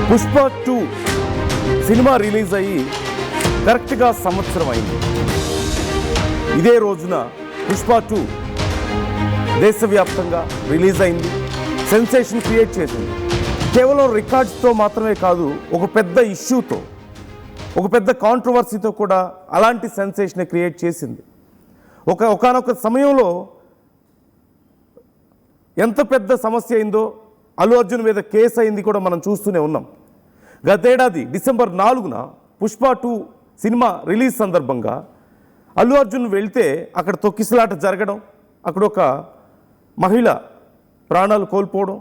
Pushpa 2 cinema release అయ్యి కరెక్ట్గా సంవత్సరం అయింది. ఇదే రోజున పుష్ప 2 దేశవ్యాప్తంగా రిలీజ్ అయింది, సెన్సేషన్ క్రియేట్ చేసింది. కేవలం రికార్డ్స్తో మాత్రమే కాదు, ఒక పెద్ద ఇష్యూతో, ఒక పెద్ద కాంట్రవర్సీతో కూడా అలాంటి సెన్సేషన్ క్రియేట్ చేసింది. ఒకానొక సమయంలో ఎంత పెద్ద సమస్య అయిందో, అల్లు అర్జున్ మీద కేసు అయింది కూడా మనం చూస్తూనే ఉన్నాం. గతేడాది డిసెంబర్ 4న పుష్ప 2 సినిమా రిలీజ్ సందర్భంగా అల్లు అర్జున్ వెళ్తే అక్కడ తొక్కిసలాట జరగడం, అక్కడ ఒక మహిళ ప్రాణాలు కోల్పోవడం,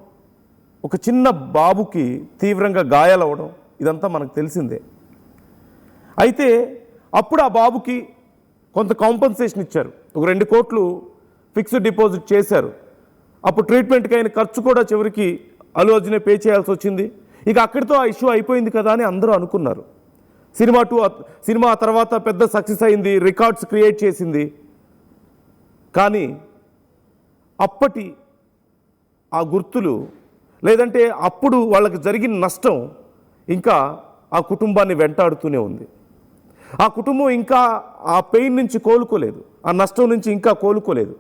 ఒక చిన్న బాబుకి తీవ్రంగా గాయాలవ్వడం, ఇదంతా మనకు తెలిసిందే. అయితే అప్పుడు ఆ బాబుకి కొంత కాంపన్సేషన్ ఇచ్చారు, ఒక 2 కోట్లు ఫిక్స్డ్ డిపాజిట్ చేశారు. అప్పుడు ట్రీట్మెంట్కి అయిన ఖర్చు కూడా చివరికి అల్లు అర్జునే పే చేయాల్సి వచ్చింది. ఇక అక్కడితో ఆ ఇష్యూ అయిపోయింది కదా అని అందరూ అనుకున్నారు. సినిమా తర్వాత పెద్ద సక్సెస్ అయింది, రికార్డ్స్ క్రియేట్ చేసింది. కానీ అప్పటి ఆ గుర్తులు, లేదంటే అప్పుడు వాళ్ళకి జరిగిన నష్టం ఇంకా ఆ కుటుంబాన్ని వెంటాడుతూనే ఉంది. ఆ కుటుంబం ఇంకా ఆ పెయిన్ నుంచి కోలుకోలేదు, ఆ నష్టం నుంచి ఇంకా కోలుకోలేదు.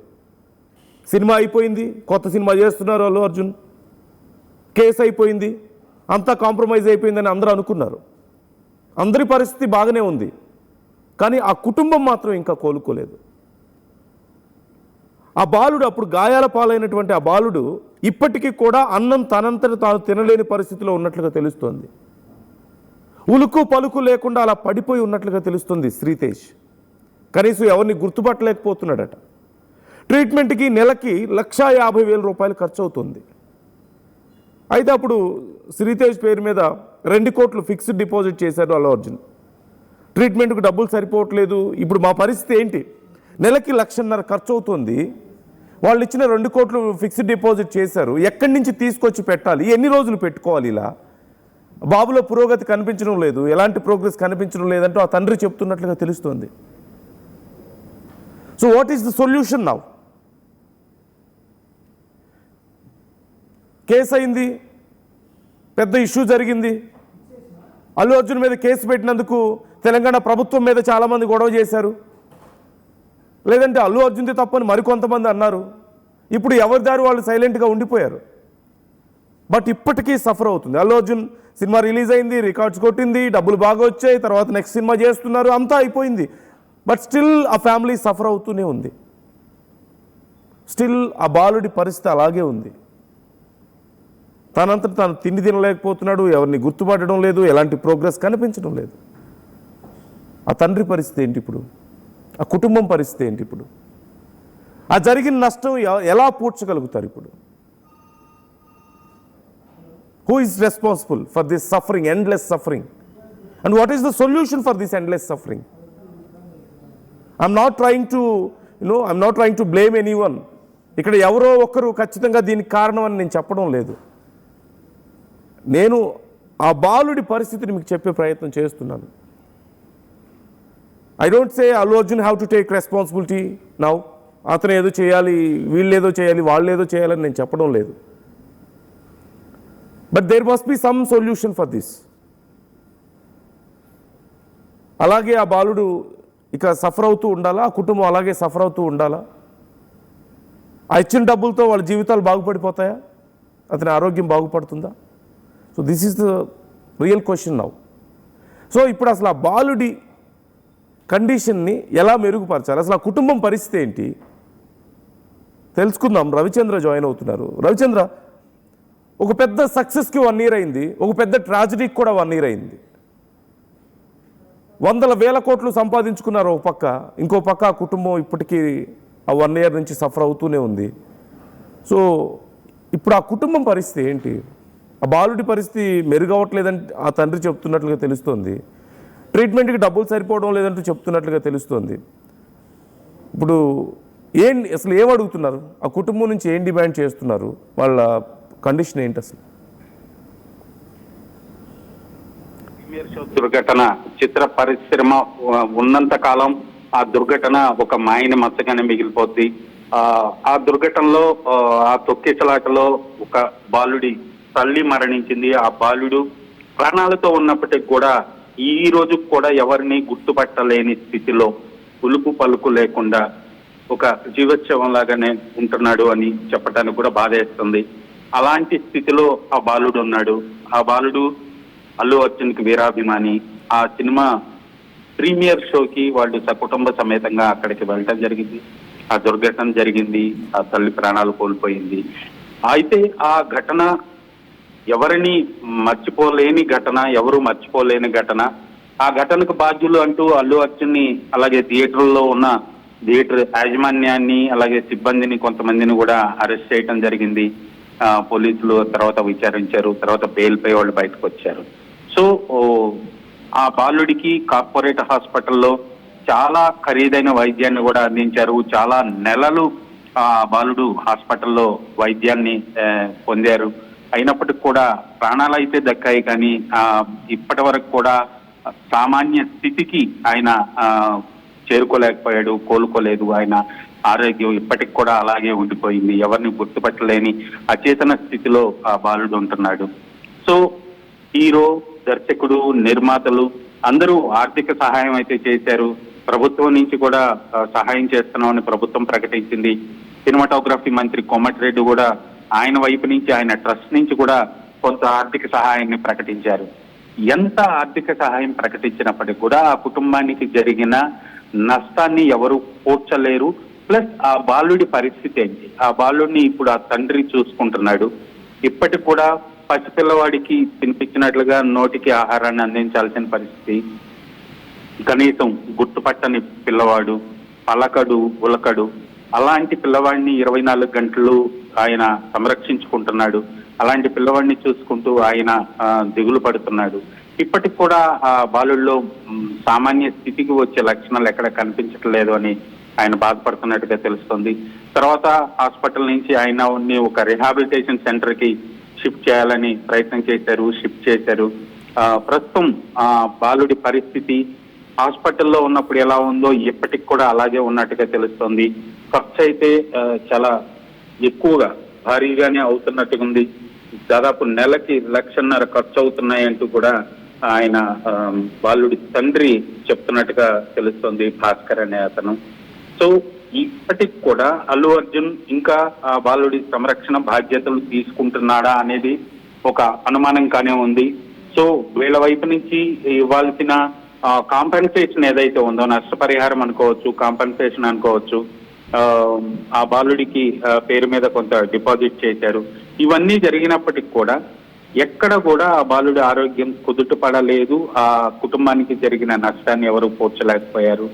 సినిమా అయిపోయింది, కొత్త సినిమా చేస్తున్నారు అల్లు అర్జున్, కేసు అయిపోయింది, అంతా కాంప్రమైజ్ అయిపోయిందని అందరూ అనుకున్నారు. అందరి పరిస్థితి బాగానే ఉంది, కానీ ఆ కుటుంబం మాత్రం ఇంకా కోలుకోలేదు. ఆ బాలుడు, అప్పుడు గాయాల పాలైనటువంటి ఆ బాలుడు ఇప్పటికీ కూడా అన్నం తనంతట తాను తినలేని పరిస్థితిలో ఉన్నట్లుగా తెలుస్తోంది. ఉలుకు పలుకు లేకుండా అలా పడిపోయి ఉన్నట్లుగా తెలుస్తుంది శ్రీతేజ్. కనీసం ఎవరిని గుర్తుపట్టలేకపోతున్నాడట. ట్రీట్మెంట్కి నెలకి 1,50,000 రూపాయలు ఖర్చు అవుతుంది. అయితే అప్పుడు శ్రీతేజ్ పేరు మీద 2 కోట్లు ఫిక్స్డ్ డిపాజిట్ చేశారు అల్లు అర్జున్. ట్రీట్మెంట్కు డబ్బులు సరిపోవట్లేదు, ఇప్పుడు మా పరిస్థితి ఏంటి, నెలకి 1,50,000 ఖర్చు అవుతుంది, వాళ్ళు ఇచ్చిన 2 కోట్లు ఫిక్స్డ్ డిపాజిట్ చేశారు, ఎక్కడి నుంచి తీసుకొచ్చి పెట్టాలి, ఎన్ని రోజులు పెట్టుకోవాలి, ఇలా బాబులో పురోగతి కనిపించడం లేదు, ఎలాంటి ప్రోగ్రెస్ కనిపించడం లేదంటూ ఆ తండ్రి చెప్తున్నట్లుగా తెలుస్తోంది. So what is the solution now? Case అయింది, పెద్ద ఇష్యూ జరిగింది. అల్లు అర్జున్ మీద కేసు పెట్టినందుకు తెలంగాణ ప్రభుత్వం మీద చాలామంది గొడవ చేశారు, లేదంటే అల్లు అర్జున్ది తప్పని మరికొంతమంది అన్నారు. ఇప్పుడు ఎవరి దారి వాళ్ళు సైలెంట్గా ఉండిపోయారు. బట్ ఇప్పటికీ సఫర్ అవుతుంది. అల్లు అర్జున్ సినిమా రిలీజ్ అయింది, రికార్డ్స్ కొట్టింది, డబ్బులు బాగా వచ్చాయి, తర్వాత నెక్స్ట్ సినిమా చేస్తున్నారు, అంతా అయిపోయింది. బట్ స్టిల్ ఆ ఫ్యామిలీ సఫర్ అవుతూనే ఉంది. స్టిల్ ఆ బాలుడి పరిస్థితి అలాగే ఉంది. తనంతట తాను తిండి తినలేకపోతున్నాడు, ఎవరిని గుర్తుపట్టడం లేదు, ఎలాంటి ప్రోగ్రెస్ కనిపించడం లేదు. ఆ తండ్రి పరిస్థితి ఏంటి ఇప్పుడు? ఆ కుటుంబం పరిస్థితి ఏంటి ఇప్పుడు? ఆ జరిగిన నష్టం ఎలా పూడ్చగలుగుతారు ఇప్పుడు? Who is responsible for this suffering, endless suffering? And what is the solution for this endless suffering? I'm not trying to blame anyone. ఇక్కడ ఎవరో ఒకరు ఖచ్చితంగా దీనికి కారణం అని నేను చెప్పడం లేదు. నేను ఆ బాలుడి పరిస్థితిని మీకు చెప్పే ప్రయత్నం చేస్తున్నాను. I don't say Allu Arjun have to take responsibility now. అతను ఏదో చేయాలి, వీళ్ళు ఏదో చేయాలి, వాళ్ళు ఏదో చేయాలని నేను చెప్పడం లేదు. But there must be some solution for this. అలాగే ఆ బాలుడు ఇక సఫర్ అవుతూ ఉండాలా, ఆ కుటుంబం అలాగే సఫర్ అవుతూ ఉండాలా? ఆ ఇచ్చిన డబ్బులతో వాళ్ళ జీవితాలు బాగుపడిపోతాయా? అతని ఆరోగ్యం బాగుపడుతుందా? So this is the real question now. So ఇప్పుడు అసలు ఆ బాలుడి కండిషన్ని ఎలా మెరుగుపరచాలి, అసలు ఆ కుటుంబం పరిస్థితి ఏంటి తెలుసుకుందాం. రవిచంద్ర జాయిన్ అవుతున్నారు. రవిచంద్ర, ఒక పెద్ద సక్సెస్కి 1 year అయింది, ఒక పెద్ద ట్రాజడీకి కూడా 1 year అయింది. వందల వేల కోట్లు సంపాదించుకున్నారు ఒక పక్క, ఇంకో పక్క ఆ కుటుంబం ఇప్పటికీ ఆ 1 year నుంచి సఫర్ అవుతూనే ఉంది. సో ఇప్పుడు ఆ కుటుంబం పరిస్థితి ఏంటి? ఆ బాలుడి పరిస్థితి మెరుగవట్లేదని ఆ తండ్రి చెప్తున్నట్లుగా తెలుస్తోంది. ట్రీట్మెంట్కి డబ్బులు సరిపోవడం లేదంటూ చెప్తున్నట్లుగా తెలుస్తోంది. ఇప్పుడు అసలు ఏం అడుగుతున్నారు? ఆ కుటుంబం నుంచి ఏం డిమాండ్ చేస్తున్నారు? వాళ్ళ కండిషన్ ఏంటి అసలు? ప్రీమియర్ షో దుర్ఘటన, చిత్ర పరిశ్రమ ఉన్నంత కాలం ఆ దుర్ఘటన ఒక మాయని మచ్చగానే మిగిలిపోద్ది. ఆ దుర్ఘటనలో, ఆ తొక్కిసలాటలో ఒక బాలుడి తల్లి మరణించింది. ఆ బాలుడు ప్రాణాలతో ఉన్నప్పటికీ కూడా ఈ రోజు కూడా ఎవరిని గుర్తుపట్టలేని స్థితిలో ఉలుపు పలుకు లేకుండా ఒక జీవోత్సవం లాగానే ఉంటున్నాడు అని చెప్పడానికి కూడా బాధేస్తుంది. అలాంటి స్థితిలో ఆ బాలుడు ఉన్నాడు. ఆ బాలుడు అల్లు అర్జున్కి వీరాభిమాని. ఆ సినిమా ప్రీమియర్ షోకి వాళ్ళు సకుటుంబ సమేతంగా అక్కడికి వెళ్ళటం జరిగింది. ఆ దుర్ఘటన జరిగింది. ఆ తల్లి ప్రాణాలు కోల్పోయింది. అయితే ఆ ఘటన ఎవరిని మర్చిపోలేని ఘటన, ఎవరు మర్చిపోలేని ఘటన. ఆ ఘటనకు బాధ్యులు అంటూ అల్లు అర్జున్ని అలాగే థియేటర్లో ఉన్న థియేటర్ యాజమాన్యాన్ని అలాగే సిబ్బందిని కొంతమందిని కూడా అరెస్ట్ చేయడం జరిగింది. పోలీసులు తర్వాత విచారించారు. తర్వాత బెయిల్పై వాళ్ళు బయటకు వచ్చారు. సో ఆ బాలుడికి కార్పొరేట్ హాస్పిటల్లో చాలా ఖరీదైన వైద్యాన్ని కూడా అందించారు. చాలా నెలలు ఆ బాలుడు హాస్పిటల్లో వైద్యాన్ని పొందారు. అయినప్పటికీ కూడా ప్రాణాలు అయితే దక్కాయి, కానీ ఇప్పటి వరకు కూడా సామాన్య స్థితికి ఆయన చేరుకోలేకపోయాడు, కోలుకోలేదు. ఆయన ఆరోగ్యం ఇప్పటికి కూడా అలాగే ఉండిపోయింది. ఎవరిని గుర్తుపట్టలేని అచేతన స్థితిలో ఆ బాలుడు ఉంటున్నాడు. సో హీరో, దర్శకుడు, నిర్మాతలు అందరూ ఆర్థిక సహాయం అయితే చేశారు. ప్రభుత్వం నుంచి కూడా సహాయం చేస్తున్నామని ప్రభుత్వం ప్రకటించింది. సినిమాటోగ్రఫీ మంత్రి కోమటిరెడ్డి కూడా ఆయన వైపు నుంచి, ఆయన ట్రస్ట్ నుంచి కూడా కొంత ఆర్థిక సహాయాన్ని ప్రకటించారు. ఎంత ఆర్థిక సహాయం ప్రకటించినప్పటికీ కూడా ఆ కుటుంబానికి జరిగిన నష్టాన్ని ఎవరు పోడ్చలేరు. ప్లస్ ఆ బాలుడి పరిస్థితి ఏంటి? ఆ బాలుడిని ఇప్పుడు ఆ తండ్రి చూసుకుంటున్నాడు. ఇప్పటికి కూడా పసిపిల్లవాడికి తినిపించినట్లుగా నోటికి ఆహారాన్ని అందించాల్సిన పరిస్థితి. కనీసం గుర్తుపట్టని పిల్లవాడు, పలకడు, ఉలకడు. అలాంటి పిల్లవాడిని 24 గంటలు ఆయన సంరక్షించుకుంటున్నాడు. అలాంటి పిల్లవాడిని చూసుకుంటూ ఆయన దిగులు పడుతున్నాడు. ఇప్పటికి కూడా ఆ బాలుల్లో సామాన్య స్థితికి వచ్చే లక్షణాలు ఎక్కడ కనిపించట్లేదు అని ఆయన బాధపడుతున్నట్టుగా తెలుస్తుంది. తర్వాత హాస్పిటల్ నుంచి ఆయన ఒక రిహాబిలిటేషన్ సెంటర్ కి షిఫ్ట్ చేయాలని ప్రయత్నం చేశారు, షిఫ్ట్ చేశారు. ప్రస్తుతం బాలుడి పరిస్థితి హాస్పిటల్లో ఉన్నప్పుడు ఎలా ఉందో ఇప్పటికి కూడా అలాగే ఉన్నట్టుగా తెలుస్తోంది. ఖర్చు అయితే చాలా ఎక్కువగా, భారీగానే అవుతున్నట్టుగా ఉంది. దాదాపు నెలకి 1.5 లక్షలు ఖర్చు అవుతున్నాయంటూ కూడా ఆయన బాలుడి తండ్రి చెప్తున్నట్టుగా తెలుస్తోంది, భాస్కర్ అనే అతను. సో ఇప్పటికి కూడా అల్లు అర్జున్ ఇంకా బాలుడి సంరక్షణ బాధ్యతలు తీసుకుంటున్నాడా అనేది ఒక అనుమానంగానే ఉంది. సో వీళ్ళ వైపు నుంచి ఇవ్వాల్సిన కాంపెన్సేషన్ ఏదైతే ఉందో, నష్టపరిహారం అనుకోవచ్చు, కాంపెన్సేషన్ అనుకోవచ్చు, ఆ బాలుడికి పేరు మీద కొంత డిపాజిట్ చేశారు. ఇవన్నీ జరిగినప్పటికి కూడా ఎక్కడ కూడా ఆ బాలుడి ఆరోగ్యం కుదుటపడలేదు. ఆ కుటుంబానికి జరిగిన నష్టాన్ని ఎవరు పోర్చలేకపోయారు.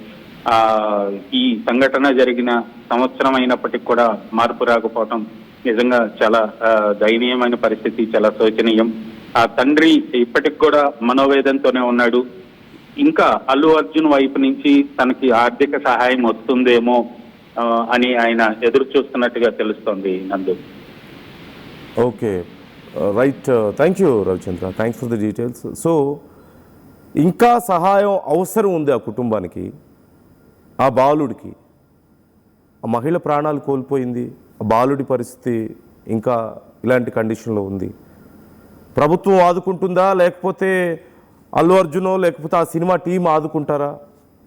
ఈ సంఘటన జరిగిన సంవత్సరం అయినప్పటికీ కూడా మార్పు రాకపోవటం నిజంగా చాలా దయనీయమైన పరిస్థితి, చాలా శోచనీయం. ఆ తండ్రి ఇప్పటికి కూడా మనోవేదంతోనే ఉన్నాడు. ఇంకా అల్లు అర్జున్ వైపు నుంచి తనకి ఆర్థిక సహాయం వస్తుందేమో అని ఆయన ఎదురు చూస్తున్నట్టుగా తెలుస్తోంది. నందు. Okay, right. Thank you Ravichandra, thanks for the details. So ఇంకా సహాయం అవసరం ఉంది ఆ కుటుంబానికి, ఆ బాలుడికి. ఆ మహిళ ప్రాణాలు కోల్పోయింది, ఆ బాలుడి పరిస్థితి ఇంకా ఇలాంటి కండిషన్లో ఉంది. ప్రభుత్వం ఆదుకుంటుందా, లేకపోతే అల్లు అర్జునో లేకపోతే ఆ సినిమా టీం ఆదుకుంటారా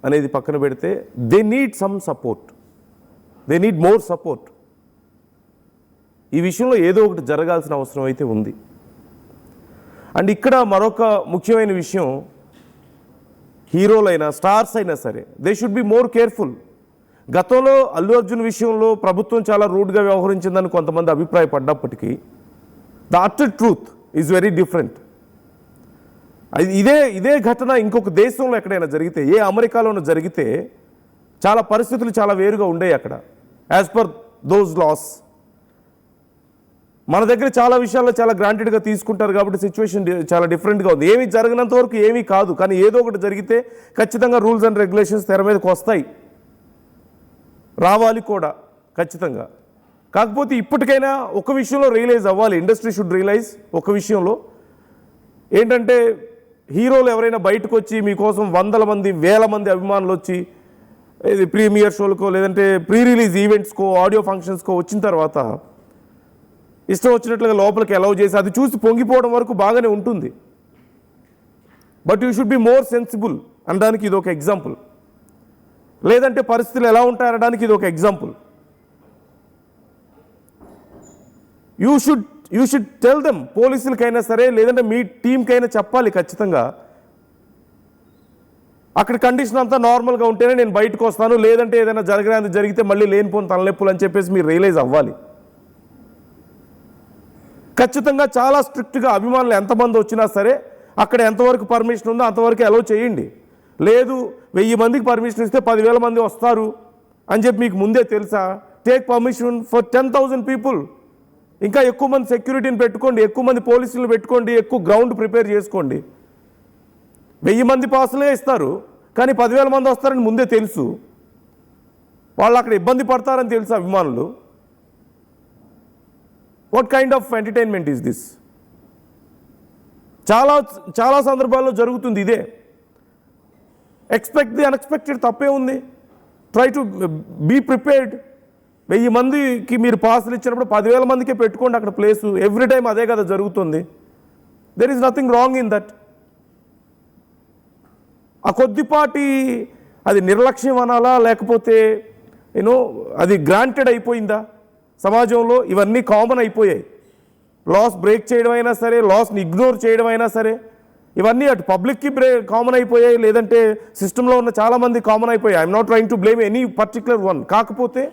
అనేది పక్కన పెడితే, they need some support, they need more support. ఈ విషయంలో ఏదో ఒకటి జరగాల్సిన అవసరం అయితే ఉంది. అండ్ ఇక్కడ మరొక ముఖ్యమైన విషయం, హీరోలైనా స్టార్స్ అయినా సరే they should be more careful. గతంలో అల్లు అర్జున్ విషయంలో ప్రభుత్వం చాలా రూడ్గా వ్యవహరించిందని కొంతమంది అభిప్రాయపడ్డప్పటికీ the utter truth is very different. ఇదే ఘటన ఇంకొక దేశంలో ఎక్కడైనా జరిగితే, ఏ అమెరికాలోనూ జరిగితే చాలా పరిస్థితులు చాలా వేరుగా ఉండేవి అక్కడ, యాజ్ పర్ దోస్ లాస్. మన దగ్గర చాలా విషయాల్లో చాలా గ్రాంటెడ్గా తీసుకుంటారు కాబట్టి సిచ్యువేషన్ చాలా డిఫరెంట్గా ఉంది. ఏమీ జరగనంత వరకు ఏమీ కాదు, కానీ ఏదో ఒకటి జరిగితే ఖచ్చితంగా రూల్స్ అండ్ రెగ్యులేషన్స్ తెర మీదకి వస్తాయి, రావాలి కూడా ఖచ్చితంగా. కాకపోతే ఇప్పటికైనా ఒక విషయంలో రియలైజ్ అవ్వాలి, ఇండస్ట్రీ షుడ్ రియలైజ్ ఒక విషయంలో ఏంటంటే, హీరోలు ఎవరైనా బయటకు వచ్చి మీకోసం 100 మంది 1000 మంది అభిమానులు వచ్చి ఇది ప్రీమియర్ షోలకో లేదంటే ప్రీ రిలీజ్ ఈవెంట్స్కో ఆడియో ఫంక్షన్స్కో వచ్చిన తర్వాత ఇష్టం వచ్చినట్లుగా లోపలికి అలౌ చేసి అది చూసి పొంగిపోవడం వరకు బాగానే ఉంటుంది. But you should be more sensible అనడానికి ఇది ఒక ఎగ్జాంపుల్. లేదంటే పరిస్థితులు ఎలా ఉంటాయనడానికి ఇది ఒక example. You should tell them, పోలీసులకైనా సరే లేదంటే మీ టీంకైనా చెప్పాలి ఖచ్చితంగా. అక్కడ కండిషన్ అంతా నార్మల్గా ఉంటేనే నేను బయటకు వస్తాను, లేదంటే ఏదైనా జరిగితే మళ్ళీ లేనిపోని తలనొప్పులు అని చెప్పేసి మీరు రియలైజ్ అవ్వాలి. ఖచ్చితంగా చాలా స్ట్రిక్ట్గా అభిమానులు ఎంతమంది వచ్చినా సరే అక్కడ ఎంతవరకు పర్మిషన్ ఉందో అంతవరకు అలౌ చేయండి. లేదు 1000 మందికి పర్మిషన్ ఇస్తే 10,000 మంది వస్తారు అని చెప్పి మీకు ముందే తెలుసా? Take permission for 10,000 people. ఇంకా ఎక్కువ మంది సెక్యూరిటీని పెట్టుకోండి, ఎక్కువ మంది పోలీసులను పెట్టుకోండి, ఎక్కువ గ్రౌండ్ ప్రిపేర్ చేసుకోండి. 1000 మంది పాసులే ఇస్తారు, కానీ 10,000 మంది వస్తారని ముందే తెలుసు. వాళ్ళు అక్కడ ఇబ్బంది పడతారని తెలుసు అభిమానులు. What kind of entertainment is this? చాలా సందర్భాల్లో జరుగుతుంది ఇదే. ఎక్స్పెక్ట్ ది అన్ఎక్స్పెక్టెడ్, తప్పే ఉంది. Try to be prepared. 1000 మందికి మీరు పాసులు ఇచ్చినప్పుడు 10,000 మందికే పెట్టుకోండి అక్కడ ప్లేసు. ఎవ్రీ టైం అదే కదా జరుగుతుంది. There is nothing wrong in that. ఆ కొద్దిపాటి అది నిర్లక్ష్యం అనాలా, లేకపోతే అది గ్రాంటెడ్ అయిపోయిందా? సమాజంలో ఇవన్నీ కామన్ అయిపోయాయి. లాస్ బ్రేక్ చేయడం అయినా సరే, లాస్ని ఇగ్నోర్ చేయడం అయినా సరే, ఇవన్నీ అటు పబ్లిక్కి కామన్ అయిపోయాయి, లేదంటే సిస్టంలో ఉన్న చాలామంది కామన్ అయిపోయాయి. I'm not trying to blame any particular one. కాకపోతే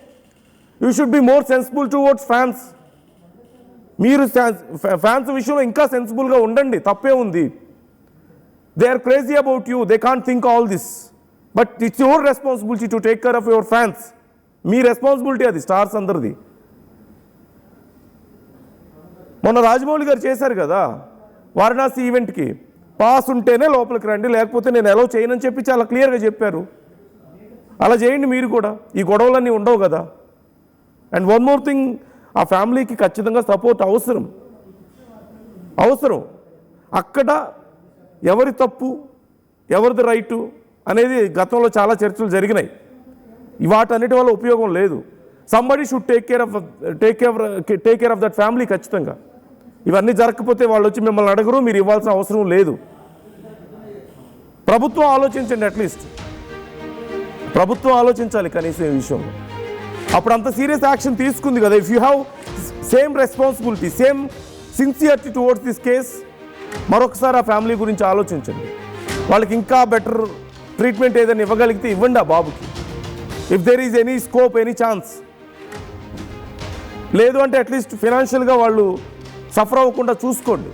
you should be more sensible towards fans. మీరు ఫ్యాన్స్ విషయంలో ఇంకా సెన్సిబుల్గా ఉండండి, తప్పే ఉంది. They are crazy about you, they can't think all this, but it's your responsibility to take care of your fans. మీ responsibility అది, స్టార్స్ అందరిది. మొన్న రాజమౌళి గారు చేశారు కదా వారణాసి ఈవెంట్కి, పాస్ ఉంటేనే లోపలికి రండి, లేకపోతే నేను అలౌ చేయనని చెప్పి చాలా క్లియర్గా చెప్పారు. అలా చేయండి మీరు కూడా, ఈ గొడవలన్నీ ఉండవు కదా. అండ్ వన్ మోర్ థింగ్, ఆ ఫ్యామిలీకి ఖచ్చితంగా సపోర్ట్ అవసరం. అక్కడ ఎవరి తప్పు ఎవరిది రైటు అనేది గతంలో చాలా చర్చలు జరిగినాయి. వాటన్నిటి వల్ల ఉపయోగం లేదు. Somebody should take care of that family ఖచ్చితంగా. ఇవన్నీ జరగకపోతే వాళ్ళు వచ్చి మిమ్మల్ని అడగరు, మీరు ఇవ్వాల్సిన అవసరం లేదు. ప్రభుత్వం ఆలోచించండి, అట్లీస్ట్ ప్రభుత్వం ఆలోచించాలి కనీసం ఈ విషయంలో. అప్పుడు అంత సీరియస్ యాక్షన్ తీసుకుంది కదా. If you have same responsibility, same sincerity towards this case, మరొకసారి ఆ ఫ్యామిలీ గురించి ఆలోచించండి. వాళ్ళకి ఇంకా బెటర్ ట్రీట్మెంట్ ఏదైనా ఇవ్వగలిగితే ఇవ్వండి ఆ బాబుకి. If there is any scope, any chance. లేదు అంటే అట్లీస్ట్ ఫినాన్షియల్గా వాళ్ళు సఫర్ అవ్వకుండా చూసుకోండి.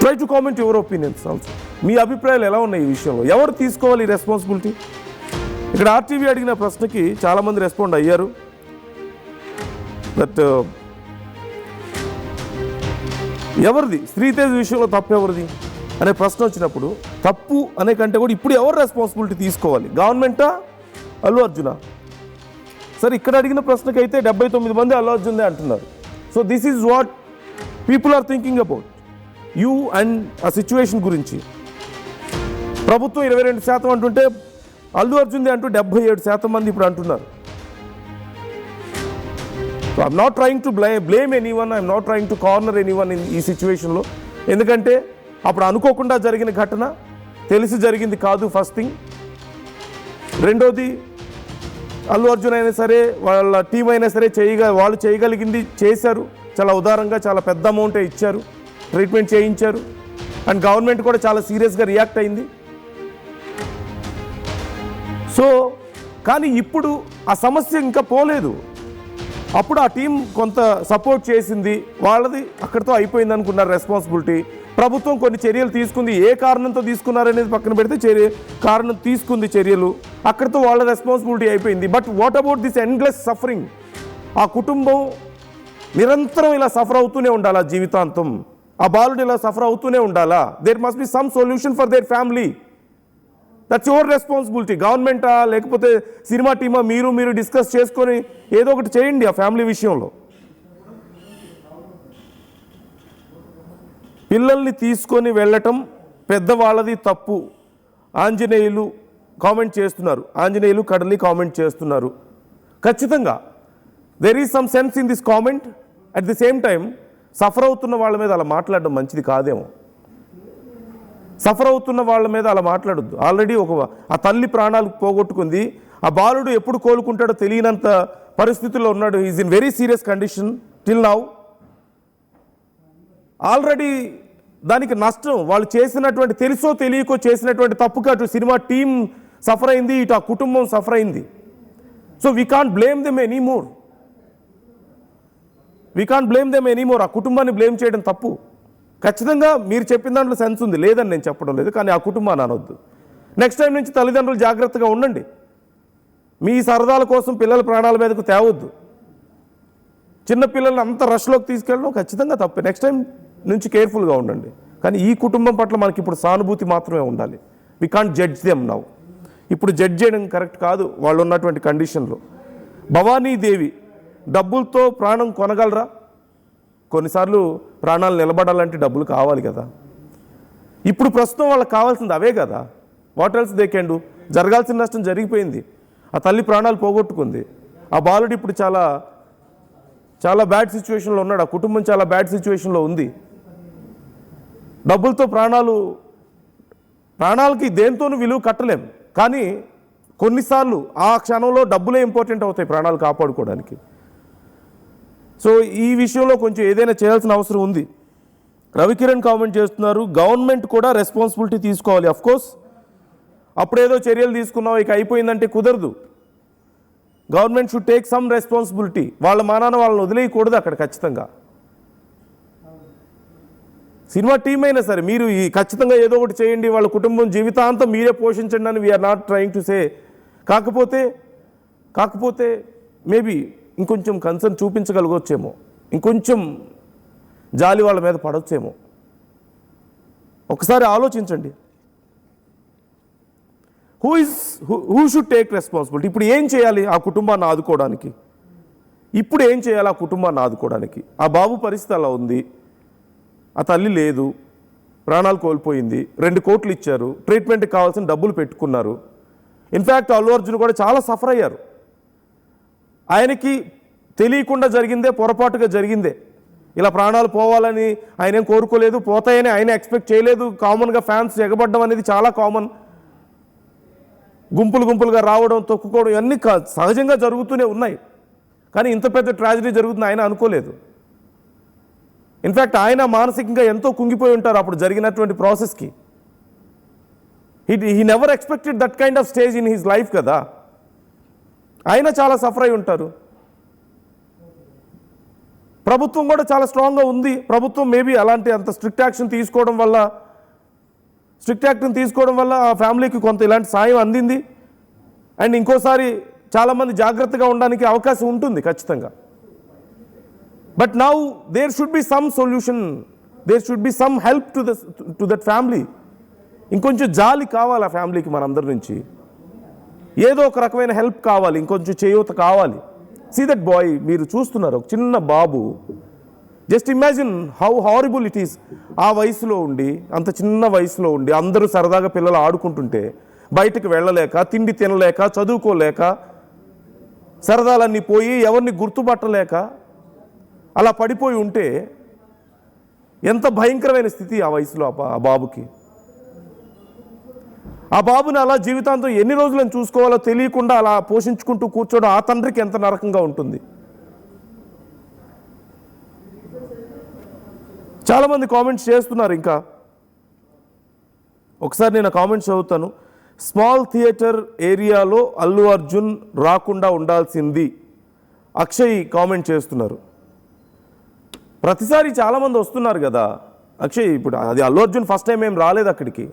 Try to comment your opinions also. మీ అభిప్రాయాలు ఎలా ఉన్నాయి ఈ విషయంలో? ఎవరు తీసుకోవాలి ఈ రెస్పాన్సిబిలిటీ? ఇక్కడ ఆర్టీవీ అడిగిన ప్రశ్నకి చాలామంది రెస్పాండ్ అయ్యారు. బట్ ఎవరిది శ్రీతేజ్ విషయంలో తప్పు ఎవరిది అనే ప్రశ్న వచ్చినప్పుడు, తప్పు అనే కంటే కూడా ఇప్పుడు ఎవరు రెస్పాన్సిబిలిటీ తీసుకోవాలి? గవర్నమెంటా, అల్లు అర్జునా? సరే, ఇక్కడ అడిగిన ప్రశ్నకైతే 79 మంది అల్లు అర్జున్దే అంటున్నారు. So this is what people are thinking about you and ఆ సిచ్యువేషన్ గురించి. ప్రభుత్వం 22% అంటుంటే అల్లు అర్జున్దే అంటూ 77% మంది ఇప్పుడు అంటున్నారు. So I'm not trying to blame anyone, I'm not trying to corner anyone ఈ సిచ్యువేషన్లో. ఎందుకంటే అప్పుడు అనుకోకుండా జరిగిన ఘటన, తెలిసి జరిగింది కాదు ఫస్ట్ థింగ్. రెండోది, అల్లు అర్జున్ అయినా సరే వాళ్ళ టీం అయినా సరే వాళ్ళు చేయగలిగింది చేశారు. చాలా ఉదారంగా చాలా పెద్ద అమౌంటే ఇచ్చారు, ట్రీట్మెంట్ చేయించారు. అండ్ గవర్నమెంట్ కూడా చాలా సీరియస్గా రియాక్ట్ అయింది. సో కానీ ఇప్పుడు ఆ సమస్య ఇంకా పోలేదు. అప్పుడు ఆ టీం కొంత సపోర్ట్ చేసింది, వాళ్ళది అక్కడితో అయిపోయింది అనుకున్నారు రెస్పాన్సిబిలిటీ. ప్రభుత్వం కొన్ని చర్యలు తీసుకుంది, ఏ కారణంతో తీసుకున్నారనేది పక్కన పెడితే కారణం తీసుకుంది చర్యలు, అక్కడితో వాళ్ళ రెస్పాన్సిబిలిటీ అయిపోయింది. But what about this endless suffering? ఆ కుటుంబం నిరంతరం ఇలా సఫర్ అవుతూనే ఉండాలా జీవితాంతం? ఆ బాలుడు ఇలా సఫర్ అవుతూనే ఉండాలా? There must be some solution for their family. That's your responsibility. గవర్నమెంటా లేకపోతే సినిమా టీమా, మీరు డిస్కస్ చేసుకొని ఏదో ఒకటి చేయండి ఆ ఫ్యామిలీ విషయంలో. పిల్లల్ని తీసుకొని వెళ్ళటం పెద్దవాళ్ళది తప్పు. ఆంజనేయులు కామెంట్ చేస్తున్నారు, ఆంజనేయులు కడలి కామెంట్ చేస్తున్నారు. ఖచ్చితంగా there is some sense in this comment. At the same time suffer అవుతున్న వాళ్ళ మీద అలా మాట్లాడడం మంచిది కాదేమో. సఫర్ అవుతున్న వాళ్ళ మీద అలా మాట్లాడొద్దు. ఆల్రెడీ ఆ తల్లి ప్రాణాలు పోగొట్టుకుంది, ఆ బాలుడు ఎప్పుడు కోలుకుంటాడో తెలియనంత పరిస్థితుల్లో ఉన్నాడు. Is in very serious condition till now. Already దానికి నష్టం వాళ్ళు చేసినటువంటి, తెలుసో తెలియకో చేసినటువంటి తప్పుకు అటు సినిమా టీం సఫర్ అయింది, ఇటు ఆ కుటుంబం సఫర్ అయింది. So we can't blame them anymore. ఆ కుటుంబాన్ని బ్లేమ్ చేయడం తప్పు. ఖచ్చితంగా మీరు చెప్పిన దాంట్లో సెన్స్ ఉంది, లేదని నేను చెప్పడం లేదు, కానీ ఆ కుటుంబాన్ని అనొద్దు. నెక్స్ట్ టైం నుంచి తల్లిదండ్రులు జాగ్రత్తగా ఉండండి. మీ సరదాల కోసం పిల్లల ప్రాణాల మీదకు తేవద్దు. చిన్న పిల్లల్ని అంత రష్లోకి తీసుకెళ్ళడం ఖచ్చితంగా తప్పే. నెక్స్ట్ టైం నుంచి కేర్ఫుల్గా ఉండండి. కానీ ఈ కుటుంబం పట్ల మనకి ఇప్పుడు సానుభూతి మాత్రమే ఉండాలి. We can't judge them now. ఇప్పుడు జడ్జ్ చేయడం కరెక్ట్ కాదు వాళ్ళు ఉన్నటువంటి కండిషన్లో. భవానీదేవి డబ్బులతో ప్రాణం కొనగలరా? కొన్నిసార్లు ప్రాణాలు నిలబడాలంటే డబ్బులు కావాలి కదా. ఇప్పుడు ప్రస్తుతం వాళ్ళకి కావాల్సింది అవే కదా. What else they can do? జరగాల్సిన నష్టం జరిగిపోయింది. ఆ తల్లి ప్రాణాలు పోగొట్టుకుంది. ఆ బాలుడు ఇప్పుడు చాలా చాలా బ్యాడ్ సిచ్యువేషన్లో ఉన్నాడు. ఆ కుటుంబం చాలా బ్యాడ్ సిచ్యువేషన్లో ఉంది. డబ్బులతో ప్రాణాలకి దేంతోనూ విలువ కట్టలేం. కానీ కొన్నిసార్లు ఆ క్షణంలో డబ్బులే ఇంపార్టెంట్ అవుతాయి ప్రాణాలు కాపాడుకోవడానికి. సో ఈ విషయంలో కొంచెం ఏదైనా చేయాల్సిన అవసరం ఉంది. రవికిరణ్ కామెంట్ చేస్తున్నారు, గవర్నమెంట్ కూడా రెస్పాన్సిబిలిటీ తీసుకోవాలి. అఫ్కోర్స్ అప్పుడేదో చర్యలు తీసుకున్నాం ఇక అయిపోయిందంటే కుదరదు. Government should take some responsibility. వాళ్ళ మానాన వాళ్ళని వదిలేయకూడదు అక్కడ. ఖచ్చితంగా సినిమా టీం అయినా సరే మీరు ఖచ్చితంగా ఏదో ఒకటి చేయండి, వాళ్ళ కుటుంబం జీవితాంతం మీరే పోషించండి అని we are not trying to say. కాకపోతే మేబీ ఇంకొంచెం కన్సర్న్ చూపించగలగొచ్చేమో, ఇంకొంచెం జాలి వాళ్ళ మీద పడవచ్చేమో. ఒకసారి ఆలోచించండి. Who should take responsibility? ఇప్పుడు ఏం చేయాలి ఆ కుటుంబాన్ని ఆదుకోవడానికి? ఆ బాబు పరిస్థితి అలా ఉంది. ఆ తల్లి లేదు, ప్రాణాలు కోల్పోయింది. 2 కోట్లు ఇచ్చారు, ట్రీట్మెంట్కి కావాల్సిన డబ్బులు పెట్టుకున్నారు. ఇన్ఫ్యాక్ట్ అల్లు అర్జున్ కూడా చాలా సఫర్ అయ్యారు. ఆయనకి తెలియకుండా జరిగిందే, పొరపాటుగా జరిగిందే. ఇలా ప్రాణాలు పోవాలని ఆయన ఏం కోరుకోలేదు, పోతాయని ఆయన ఎక్స్పెక్ట్ చేయలేదు. కామన్గా ఫ్యాన్స్ ఎగబడ్డం అనేది చాలా కామన్. గుంపులుగా రావడం, తొక్కుకోవడం ఇవన్నీ సహజంగా జరుగుతూనే ఉన్నాయి. కానీ ఇంత పెద్ద ట్రాజడీ జరుగుతుంది ఆయన అనుకోలేదు. ఇన్ఫ్యాక్ట్ ఆయన మానసికంగా ఎంతో కుంగిపోయి ఉంటారు అప్పుడు జరిగినటువంటి ప్రాసెస్కి. He never expected that kind of stage in his life కదా. ఆయన చాలా సఫర్ అయి ఉంటారు. ప్రభుత్వం కూడా చాలా స్ట్రాంగ్గా ఉంది. ప్రభుత్వం మేబీ అంత స్ట్రిక్ట్ యాక్షన్ తీసుకోవడం వల్ల ఆ ఫ్యామిలీకి కొంత ఇలాంటి సాయం అందింది. అండ్ ఇంకోసారి చాలామంది జాగ్రత్తగా ఉండడానికి అవకాశం ఉంటుంది ఖచ్చితంగా. But now there should be some solution, there should be some help to that family. ఇంకొంచెం జాలి కావాలి ఆ ఫ్యామిలీకి మనందరి నుంచి. ఏదో ఒక రకమైన హెల్ప్ కావాలి, ఇంకొంచెం చేయూత కావాలి. సీ దట్ బాయ్, మీరు చూస్తున్నారు ఒక చిన్న బాబు. Just imagine how horrible it is. ఆ వయసులో ఉండి, అంత చిన్న వయసులో ఉండి అందరూ సరదాగా పిల్లలు ఆడుకుంటుంటే బయటకు వెళ్ళలేక, తిండి తినలేక, చదువుకోలేక, సరదాలన్నీ పోయి ఎవరిని గుర్తుపట్టలేక అలా పడిపోయి ఉంటే ఎంత భయంకరమైన స్థితి ఆ వయసులో ఆ బాబుకి. ఆ బాబుని అలా జీవితాంతం ఎన్ని రోజులను చూసుకోవాలో తెలియకుండా అలా పోషించుకుంటూ కూర్చోవడం ఆ తండ్రికి ఎంత నరకంగా ఉంటుంది. చాలామంది కామెంట్స్ చేస్తున్నారు. ఇంకా ఒకసారి నేను కామెంట్స్ చదువుతాను. స్మాల్ థియేటర్ ఏరియాలో అల్లు అర్జున్ రాకుండా ఉండాల్సింది అక్షయ్ కామెంట్ చేస్తున్నారు. ప్రతిసారి చాలామంది వస్తున్నారు కదా అక్షయ్. ఇప్పుడు అది అల్లు అర్జున్ ఫస్ట్ టైం ఏం రాలేదు అక్కడికి.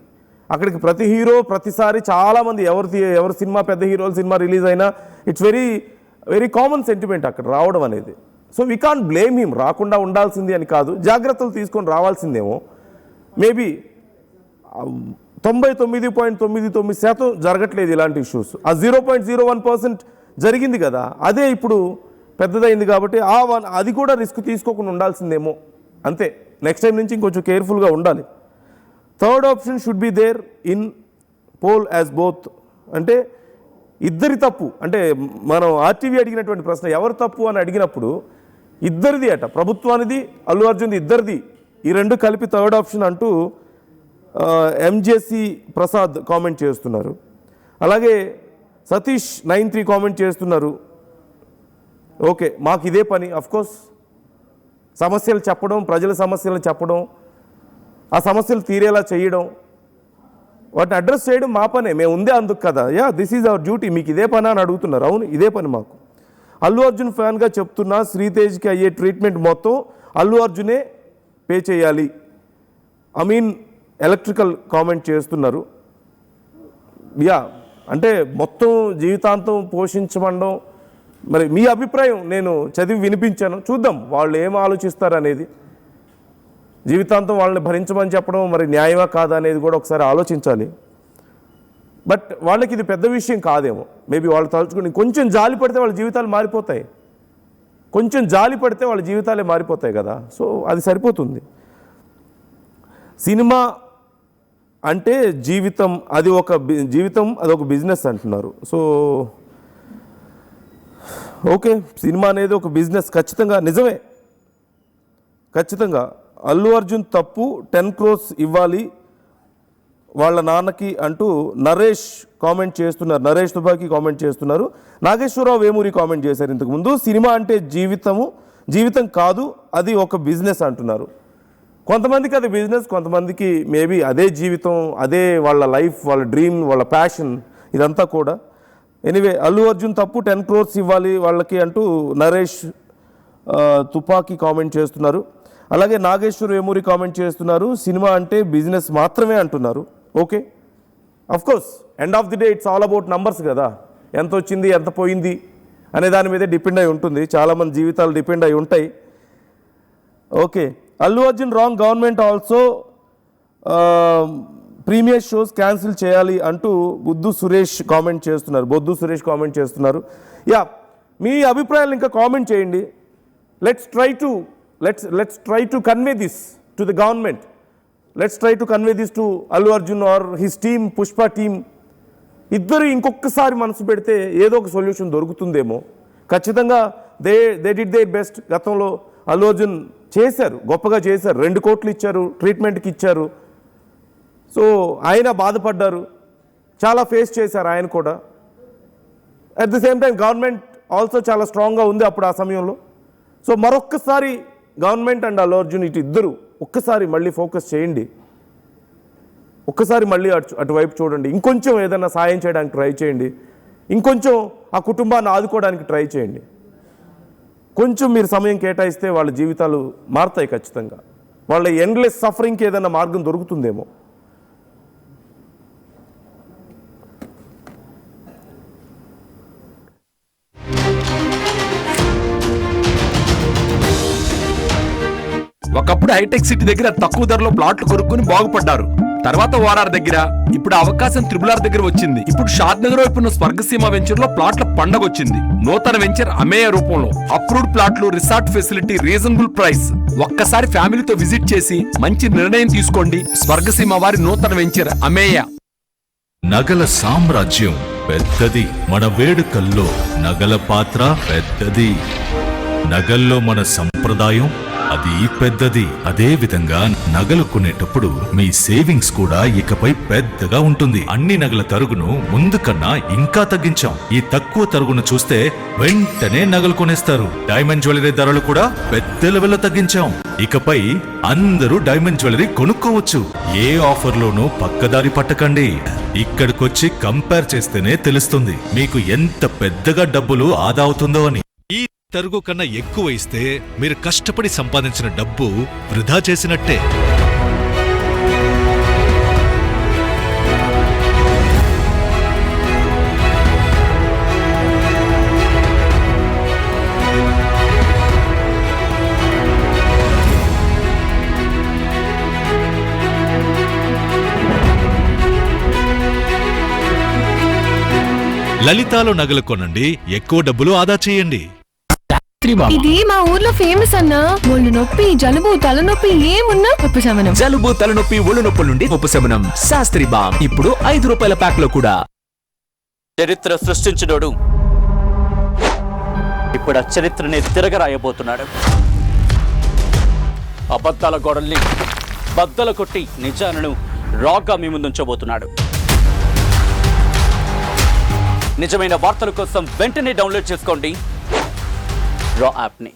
ప్రతి హీరో ప్రతిసారి చాలామంది ఎవరు సినిమా పెద్ద హీరోల సినిమా రిలీజ్ అయినా it's very very common sentiment అక్కడ రావడం అనేది. So we can't blame him. రాకుండా ఉండాల్సింది అని కాదు, జాగ్రత్తలు తీసుకొని రావాల్సిందేమో. మేబీ 99.99% జరగట్లేదు ఇలాంటి ఇష్యూస్. ఆ 0.01% జరిగింది కదా, అదే ఇప్పుడు పెద్దదైంది కాబట్టి అది కూడా రిస్క్ తీసుకోకుండా ఉండాల్సిందేమో. అంతే. నెక్స్ట్ టైం నుంచి ఇంకొంచెం కేర్ఫుల్గా ఉండాలి. Third option should be there in poll as both. అంటే ఇద్దరి తప్పు. అంటే మనం ఆర్టీవీ అడిగినటువంటి ప్రశ్న ఎవరు తప్పు అని అడిగినప్పుడు ఇద్దరిది అట, ప్రభుత్వానిది అల్లు అర్జున్ది ఇద్దరిది, ఈ రెండు కలిపి థర్డ్ ఆప్షన్ అంటూ ఎంజేసి ప్రసాద్ కామెంట్ చేస్తున్నారు. అలాగే సతీష్ 93 కామెంట్ చేస్తున్నారు, ఓకే మాకు ఇదే పని. అఫ్కోర్స్ సమస్యలు చెప్పడం, ప్రజల సమస్యలు చెప్పడం, ఆ సమస్యలు తీరేలా చేయడం, వాటిని అడ్రస్ చేయడం మా పనే, మేము ఉందే అందుకు కదా. This is our duty. మీకు ఇదే పని అని అడుగుతున్నారు. అవును ఇదే పని మాకు. అల్లు అర్జున్ ఫ్యాన్గా చెప్తున్నా, శ్రీతేజ్కి అయ్యే ట్రీట్మెంట్ మొత్తం అల్లు అర్జునే పే చేయాలి. అమీన్ ఎలక్ట్రికల్ కామెంట్ చేస్తున్నారు. అంటే మొత్తం జీవితాంతం పోషించమండం, మరి మీ అభిప్రాయం నేను చదివి వినిపించాను, చూద్దాం వాళ్ళు ఏం ఆలోచిస్తారు అనేది. జీవితాంతం వాళ్ళని భరించమని చెప్పడం మరి న్యాయమా కాదా అనేది కూడా ఒకసారి ఆలోచించాలి. బట్ వాళ్ళకి ఇది పెద్ద విషయం కాదేమో, మేబీ వాళ్ళు తలుచుకుని కొంచెం జాలి పడితే వాళ్ళ జీవితాలు మారిపోతాయి, కొంచెం జాలి పడితే వాళ్ళ జీవితాలే మారిపోతాయి కదా. సో అది సరిపోతుంది. సినిమా అంటే జీవితం, అది ఒక జీవితం, అది ఒక బిజినెస్ అంటున్నారు. సో ఓకే, సినిమా అనేది ఒక బిజినెస్, ఖచ్చితంగా నిజమే. ఖచ్చితంగా అల్లు అర్జున్ తప్పు, 10 crores ఇవ్వాలి వాళ్ళ నాన్నకి అంటూ నరేష్ కామెంట్ చేస్తున్నారు. నరేష్ తుపాకి కామెంట్ చేస్తున్నారు. నాగేశ్వరరావు వేమూరి కామెంట్ చేశారు ఇంతకుముందు, సినిమా అంటే జీవితం కాదు, అది ఒక బిజినెస్ అంటున్నారు. కొంతమందికి అది బిజినెస్, కొంతమందికి మేబీ అదే జీవితం, అదే వాళ్ళ లైఫ్, వాళ్ళ డ్రీమ్, వాళ్ళ ప్యాషన్, ఇదంతా కూడా. ఎనీవే అల్లు అర్జున్ తప్పు, 10 crores ఇవ్వాలి వాళ్ళకి అంటూ నరేష్ తుపాకి కామెంట్ చేస్తున్నారు. అలాగే నాగేశ్వర్ వేమూరి కామెంట్ చేస్తున్నారు, సినిమా అంటే బిజినెస్ మాత్రమే అంటున్నారు. Okay, of course end of the day it's all about numbers కదా. ఎంత వచ్చింది, ఎంత పోయింది అనే దాని మీదే డిపెండ్ అయి ఉంటుంది. చాలామంది జీవితాలు డిపెండ్ అయి ఉంటాయి. Okay, Allu Arjun wrong, government also premier shows cancel చేయాలి అంటూ బొద్దు సురేష్ కామెంట్ చేస్తున్నారు. మీ అభిప్రాయాలు ఇంకా కామెంట్ చేయండి. Let's try to convey this to the government. Let's try to convey this to Allu Arjun or his team, Pushpa team. ఇద్దరు ఇంకొకసారి మనసు పెడితే ఏదో ఒక సొల్యూషన్ దొరుకుతుందేమో. ఖచ్చితంగా దే డిడ్ దేర్ బెస్ట్. గతంలో అల్లు అర్జున్ చేశారు, గొప్పగా చేశారు, 2 కోట్లు ఇచ్చారు, ట్రీట్మెంట్కి ఇచ్చారు. సో ఆయన బాధపడ్డారు, చాలా ఫేస్ చేశారు ఆయన కూడా. At the same time government also చాలా స్ట్రాంగ్గా ఉంది అప్పుడు ఆ సమయంలో. సో మరొక్కసారి గవర్నమెంట్ అండ్ అల్లు అర్జున్ ఇటు ఇద్దరు ఒక్కసారి మళ్ళీ ఫోకస్ చేయండి, ఒక్కసారి మళ్ళీ అటువైపు చూడండి, ఇంకొంచెం ఏదైనా సాయం చేయడానికి ట్రై చేయండి, ఇంకొంచెం ఆ కుటుంబాన్ని ఆదుకోవడానికి ట్రై చేయండి. కొంచెం మీరు సమయం కేటాయిస్తే వాళ్ళ జీవితాలు మారుతాయి ఖచ్చితంగా. వాళ్ళ ఎండ్లెస్ సఫరింగ్కి ఏదైనా మార్గం దొరుకుతుందేమో. ఒకప్పుడు హైటెక్ సిటీ దగ్గర తక్కువ ధరలో ప్లాట్లు కొనుక్కుని బాగుపడ్డారు. తర్వాత ఓఆర్ఆర్ దగ్గర, ఇప్పుడు అవకాశం త్రిబుల్ దగ్గర వచ్చింది. ఇప్పుడు షాద్ నగర్ వైపు ఉన్న స్వర్గసీమ వెంచర్ లో ప్లాట్ల పండగ వచ్చింది. నూతన వెంచర్ అమేయ రూపంలో అప్రూవ్డ్ ప్లాట్లు, రిసార్ట్ ఫెసిలిటీ, రీజనబుల్ ప్రైస్. ఒక్కసారి ఫ్యామిలీతో విజిట్ చేసి మంచి నిర్ణయం తీసుకోండి. స్వర్గసీమ వారి నూతన వెంచర్ అమేయ. నగల సామ్రాజ్యం పెద్దది, మన వేడుకల్లో నగల పాత్ర పెద్దది. నగల్లో మన సంప్రదాయం అది పెద్దది. అదే విధంగా నగలు కొనేటప్పుడు మీ సేవింగ్స్ కూడా ఇకపై పెద్దగా ఉంటుంది. అన్ని నగల తరుగును ముందు కన్నా ఇంకా తగ్గించాం. ఈ తక్కువ తరుగును చూస్తే వెంటనే నగలు కొనేస్తారు. డైమండ్ జ్యువెలరీ ధరలు కూడా పెద్ద లెవెల్లో తగ్గించాం. ఇకపై అందరూ డైమండ్ జ్యువెలరీ కొనుక్కోవచ్చు. ఏ ఆఫర్లోనూ పక్కదారి పట్టకండి. ఇక్కడికొచ్చి కంపేర్ చేస్తేనే తెలుస్తుంది మీకు ఎంత పెద్దగా డబ్బులు ఆదా అవుతుందో అని. ఈ తరుగు కన్నా ఎక్కువ ఇస్తే మీరు కష్టపడి సంపాదించిన డబ్బు వృధా చేసినట్టే. లలితాలో నగలు కొనండి, ఎక్కువ డబ్బులు ఆదా చేయండి. ఇది మా ఊర్లో ఫేమస్ అన్నా. ఒళ్ళు నొప్పి, జలుబు, తలనొప్పి ఏమున్నా ఉపశమనం. జలుబు, తలనొప్పి, ఒళ్ళు నొప్పుల నుండి ఉపశమనం. శాస్త్రి బామ్ ఇప్పుడు 5 రూపాయల ప్యాక్ లో కూడా. చరిత్ర సృష్టించినోడు ఇప్పుడు ఆ చరిత్రని తిరగరాయబోతున్నాడు. అబద్ధాల గోడల్ని బద్దలు కొట్టి నిజాలను రాగా మీ ముందుంచబోతున్నాడు. నిజమైన వార్తల కోసం వెంటనే డౌన్లోడ్ చేసుకోండి రా యాప్ని.